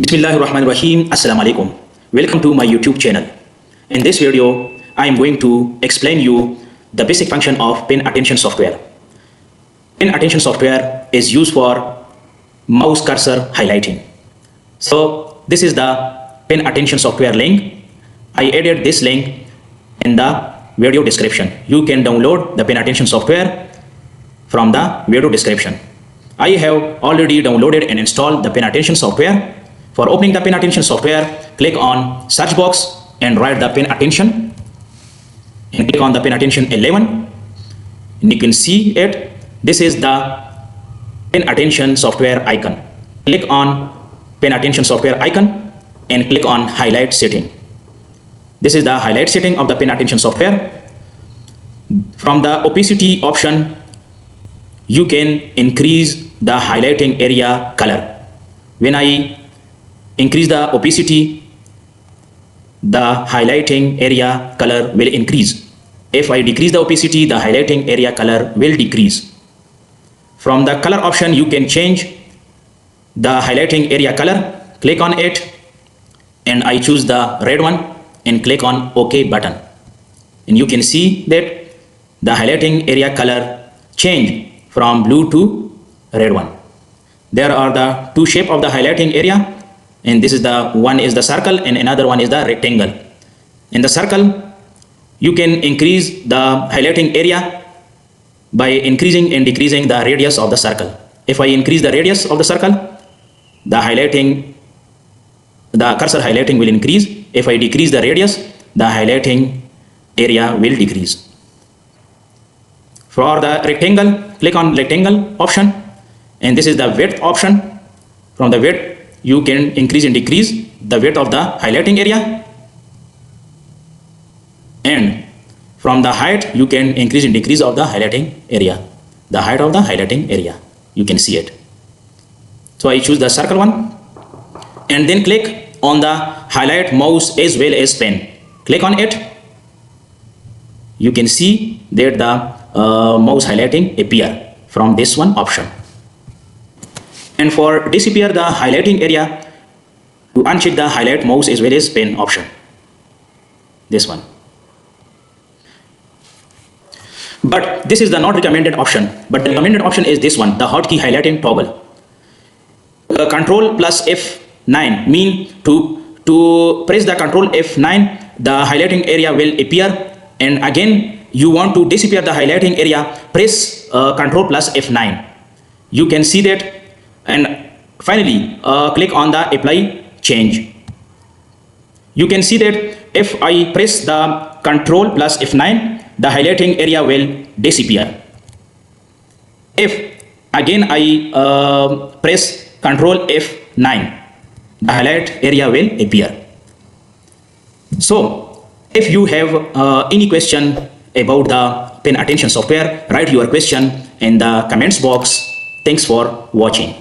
Bismillahirrahmanirrahim. Assalamu alaikum. Welcome to my YouTube channel. In this video, I am going to explain you the basic function of PenAttention software. PenAttention software is used for mouse cursor highlighting. So this is the PenAttention software link. I added this link in the video description. You can download the PenAttention software from the video description. I have already downloaded and installed the PenAttention software. For opening the PenAttention software, click on search box and write the PenAttention and click on the PenAttention 11 and you can see it. This is the PenAttention software icon. Click on PenAttention software icon and click on highlight setting. This is the highlight setting of the PenAttention software. From the opacity option, you can increase the highlighting area color. When I increase the opacity, the highlighting area color will increase. If I decrease the opacity, the highlighting area color will decrease. From the color option, you can change the highlighting area color. Click on it and I choose the red one and click on OK button. And you can see that the highlighting area color change from blue to red one. There are the two shapes of the highlighting area. And this is the one is the circle and another one is the rectangle. In the circle, you can increase the highlighting area by increasing and decreasing the radius of the circle. If I increase the radius of the circle, the cursor highlighting will increase. If I decrease the radius, the highlighting area will decrease. For the rectangle, click on rectangle option and this is the width option. From the width, you can increase and decrease the width of the highlighting area, and from the height you can increase and decrease of the highlighting area, the height of the highlighting area. You can see it. So I choose the circle one and then click on the highlight mouse as well as pen. Click on it. You can see that the mouse highlighting appear from this one option. And for disappear the highlighting area, to uncheck the highlight mouse as well as pen option. This one. But this is the not recommended option. But the recommended option is this one, the hotkey highlighting toggle. Control plus F9 mean to press the Control F9, the highlighting area will appear, and again you want to disappear the highlighting area, press Control plus F9. You can see that. And finally click on the apply change. You can see that if I press the Control plus F9, the highlighting area will disappear. If again I press Control F9, the highlight area will appear. So if you have any question about the PenAttention software, write your question in the comments box. Thanks for watching.